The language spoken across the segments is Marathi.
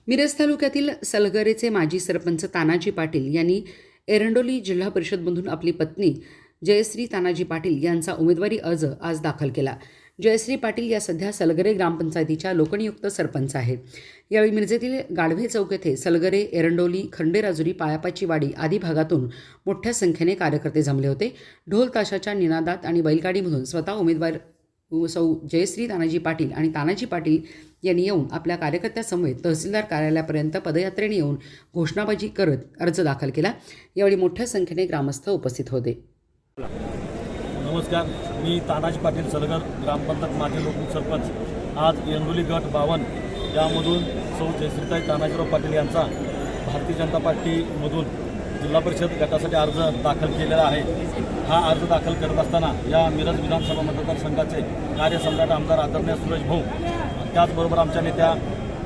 मिरज तालुक्यातील सलगरेचे माजी सरपंच तानाजी पाटील यांनी एरंडोली जिल्हा परिषदमधून आपली पत्नी जयश्री तानाजी पाटील यांचा उमेदवारी अर्ज आज दाखल केला। जयश्री पाटील या सध्या सलगरे ग्रामपंचायतीच्या लोकनियुक्त सरपंच आहेत। यावेळी मिरजेतील गाढवे चौक येथे सलगरे, एरंडोली, खंडेराजुरी, पायापाची वाडी आदी भागातून मोठ्या संख्येने कार्यकर्ते जमले होते। ढोल ताशाच्या निनादात आणि बैलगाडीमधून स्वतः उमेदवार सौ जयश्री तानाजी पाटील आणि तानाजी पाटील यांनी येऊन आपल्या कार्यकर्त्यांसमवेत तहसीलदार कार्यालयापर्यंत पदयात्रेने येऊन घोषणाबाजी करत अर्ज दाखल केला। यावेळी मोठ्या संख्येने ग्रामस्थ उपस्थित होते। नमस्कार, मी तानाजी पाटील, सलगर ग्रामपंचायत माजी लोकनियुक्त सरपंच। आज एरंडोली गट 52 यामधून सौ जयश्रीताई तानाजीराव पाटील यांचा भारतीय जनता पार्टीमधून जिल्हा परिषद गटासाठी अर्ज दाखल केलेला आहे। हा अर्ज दाखल करत असताना या मिरज विधानसभा मतदारसंघाचे कार्यसम्राट आमदार आदरणीय सुरेश भाऊ, त्याचबरोबर आमच्या नेत्या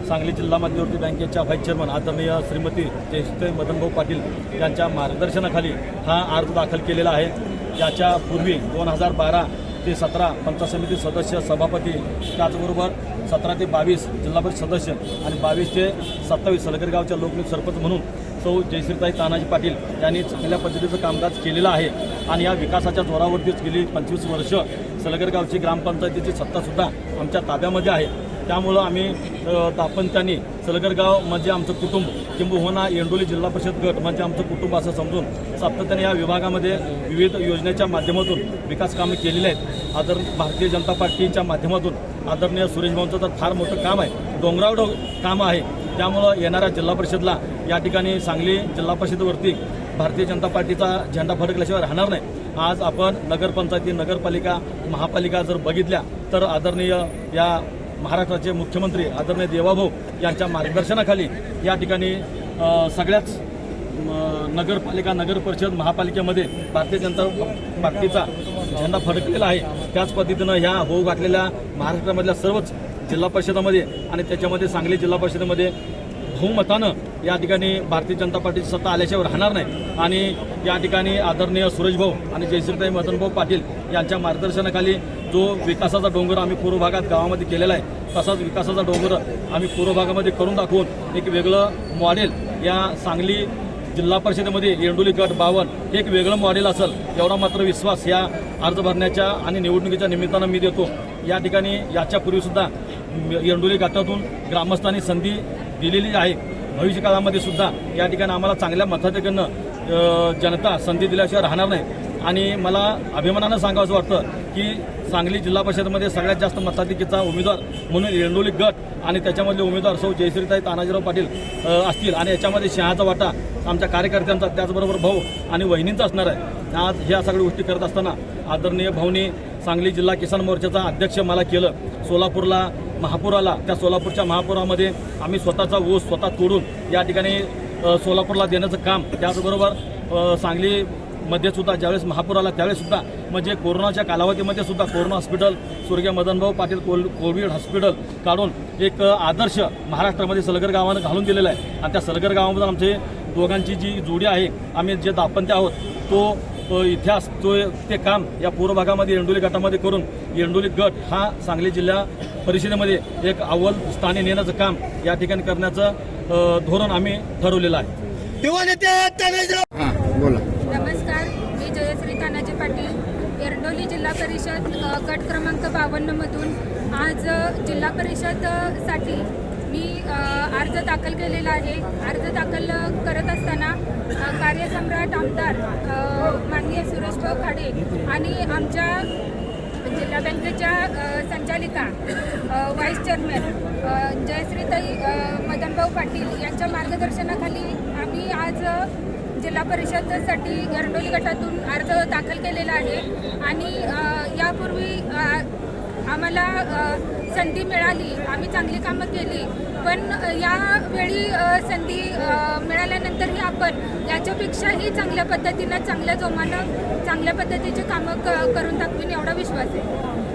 सांगली जिल्हा मध्यवर्ती बँकेच्या व्हाईस चेअरमन आदरणीय श्रीमती जयश्रीताई मदनभाऊ पाटील यांच्या मार्गदर्शनाखाली हा अर्ज दाखल केलेला आहे। याच्या पूर्वी 2012 ते 17 पंचायत समिती सदस्य, सभापती, त्याचबरोबर 17 ते 22 जिल्हा परिषद सदस्य आणि 22 ते 27 सलगर गावच्या लोकनियुक्त सरपंच म्हणून सौ जयश्रीताई तानाजी पाटील यांनी चांगल्या पद्धतीचं कामकाज केलेलं आहे। आणि या विकासाच्या जोरावरतीच गेली 25 वर्ष सलगर गावची ग्रामपंचायतीची सत्तासुद्धा आमच्या ताब्यामध्ये आहे। त्यामुळं आम्ही दाम्पत्याने सलगर गाव म्हणजे आमचं कुटुंब, किंबहुना एरंडोली जिल्हा परिषद गट म्हणजे आमचं कुटुंब असं समजून सातत्याने या विभागामध्ये विविध योजनेच्या माध्यमातून विकास कामे केलेली आहेत। भारतीय जनता पार्टीच्या माध्यमातून आदरणीय सुरेश भाऊंचं तर फार मोठं काम आहे, डोंगरावर काम आहे। त्यामुळं येणाऱ्या जिल्हा परिषदला या ठिकाणी सांगली जिल्हा परिषदेवरती भारतीय जनता पार्टीचा झेंडा फडकल्याशिवाय राहणार नाही। आज आपण नगरपंचायती, नगरपालिका, महापालिका जर बघितल्या तर आदरणीय या महाराष्ट्राचे मुख्यमंत्री आदरणीय देवाभाऊ यांच्या मार्गदर्शनाखाली या ठिकाणी सगळ्याच नगरपालिका, नगरपरिषद, महापालिकेमध्ये भारतीय जनता पार्टीचा झेंडा फडकलेला आहे। त्याच पद्धतीनं ह्या होऊ घातलेल्या महाराष्ट्रामधल्या सर्वच जिल्हा परिषदामध्ये आणि त्याच्यामध्ये सांगली जिल्हा परिषदेमध्ये बहुमतानं या ठिकाणी भारतीय जनता पार्टीची सत्ता आल्याशिवाय राहणार नाही। आणि या ठिकाणी आदरणीय सुरेश भाऊ आणि जयश्रीताई मदनभाऊ पाटील यांच्या मार्गदर्शनाखाली जो विकासाचा डोंगर आम्ही पूर्व भागात गावामध्ये केलेला आहे, तसाच विकासाचा डोंगर आम्ही पूर्व भागामध्ये करून दाखवून एक वेगळं मॉडेल या सांगली जिल्हा परिषदेमध्ये एरंडोली गट 52 एक वेगळं मॉडेल असेल एवढा मात्र विश्वास या अर्ज भरण्याच्या आणि निवडणुकीच्या निमित्तानं मी देतो। या ठिकाणी याच्यापूर्वीसुद्धा एरंडोली गटातून ग्रामस्थांनी संधी दिलेली आहे। भविष्य काळामध्ये सुद्धा या ठिकाणी आम्हाला चांगल्या मताधिक्यानं जनता संधी दिल्याशिवाय राहणार नाही। आणि मला अभिमानानं सांगावंसं वाटतं की सांगली जिल्हा परिषदेमध्ये सगळ्यात जास्त मताधिक्याचा उमेदवार म्हणून एरंडोली गट आणि त्याच्यामधले उमेदवार सौ जयश्रीताई तानाजीराव पाटील असतील। आणि याच्यामध्ये शहाचा वाटा आमच्या कार्यकर्त्यांचा, त्याचबरोबर भाऊ आणि वहिनींचा असणार आहे। आज ह्या सगळ्या गोष्टी करत असताना आदरणीय भाऊनी सांगली जिल्हा किसान मोर्चाचा अध्यक्ष मला केलं। सोलापूरला महापूर आला, त्या सोलापूरच्या महापुरामध्ये आम्ही स्वतःचा ऊस स्वतः तोडून या ठिकाणी सोलापूरला देण्याचं काम, त्याचबरोबर सांगलीमध्ये सुद्धा ज्यावेळेस महापूर आला त्यावेळेससुद्धा म्हणजे कोरोनाच्या कालावधीमध्ये सुद्धा कोरोना हॉस्पिटल, स्वर्गीय मदनभाऊ पाटील कोविड हॉस्पिटल काढून एक आदर्श महाराष्ट्रामध्ये सलगर गावानं घालून दिलेला आहे। आणि त्या सलगर गावामध्ये आमचे दोघांची जी जोडी आहे, आम्ही जे दाम्पत्य आहोत, तो इतिहास ते काम या पूर्व भागामध्ये एरंडोली गटामध्ये करून एरंडोली गट हा सांगली जिल्हा परिषदेमध्ये एक अव्वल स्थानी नेण्याचं काम या ठिकाणी करण्याचं धोरण आम्ही ठरवलेलं आहे। नमस्कार, मी जयश्री तानाजी पाटील, एरंडोली जिल्हा परिषद गट क्रमांक 52 मधून आज जिल्हा परिषदसाठी मी अर्ज दाखल केलेला आहे। अर्ज दाखल करत असताना कार्यसम्राट आमदार माननीय सुरेश भाऊ खाडे आणि आमच्या जिल्हा बँकेच्या संचालिका व्हाईस चेअरमन जयश्रीताई मदनभाऊ पाटील यांच्या मार्गदर्शनाखाली आम्ही आज जिल्हा परिषदेसाठी एरंडोली गटातून अर्ज दाखल केलेला आहे। आणि यापूर्वी आम्हाला संधी मिळाली, आम्ही चांगली कामं केली, पण यावेळी संधी मिळाल्यानंतरही आपण याच्यापेक्षाही चांगल्या पद्धतीनं, चांगल्या जोमानं, चांगल्या पद्धतीचे कामं करून दाखवीन एवढा विश्वास आहे।